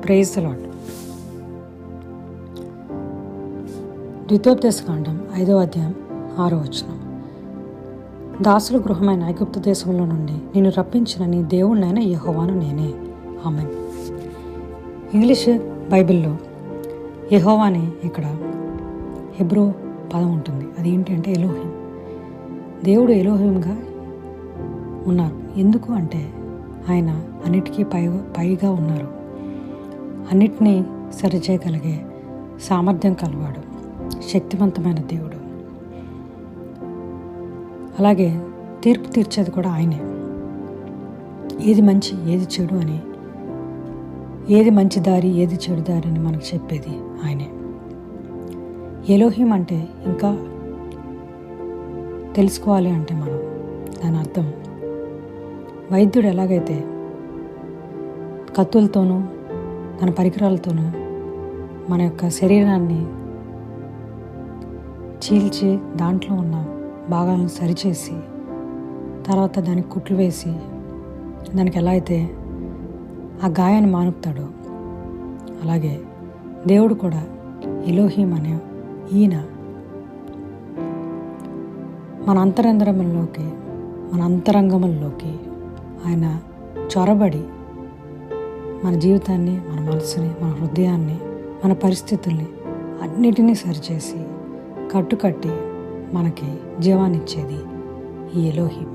Praise the lord. ద్వితోపదేశకాండం 5వ అధ్యాయం 6వ వచనం. దాసుల గృహమైన ఐగుప్తు దేశంలో నుండి నిన్ను రప్పించిన నీ దేవుడినైన యెహోవాను నేనే. ఆమేన్. ఇంగ్లీష్ బైబిల్లో యెహోవా అని ఇక్కడ హెబ్రూ పదం ఉంటుంది. అది ఏంటి అంటే ఎలోహిం. దేవుడు ఎలోహింగా ఉన్నారు. ఎందుకు అంటే ఆయన అన్నిటికీ పైగా ఉన్నారు. అన్నిటినీ సరిచేయగలిగే సామర్థ్యం కలవాడు, శక్తివంతమైన దేవుడు. అలాగే తీర్పు తీర్చేది కూడా ఆయనే. ఏది మంచి ఏది చెడు అని, ఏది మంచి దారి ఏది చెడు దారి అని మనకు చెప్పేది ఆయనే. ఎలోహిం అంటే ఇంకా తెలుసుకోవాలి అంటే మనం దాని అర్థం, వైద్యుడు ఎలాగైతే కత్తులతోనూ తన పరికరాలతోనూ మన యొక్క శరీరాన్ని చీల్చి దాంట్లో ఉన్న భాగాలను సరిచేసి తర్వాత దానికి కుట్లు వేసి దానికి ఎలా అయితే ఆ గాయాన్ని మానుపుతాడో, అలాగే దేవుడు కూడా ఎలోహిం అనే ఈయన మన అంతరంగంలోకి ఆయన చొరబడి మన జీవితాన్ని, మన మనసుని, మన హృదయాన్ని, మన పరిస్థితుల్ని అన్నిటినీ సరిచేసి కట్టుకట్టి మనకి జీవాన్నిచ్చేది ఈ ఎలోహిం.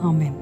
ఆమేన్.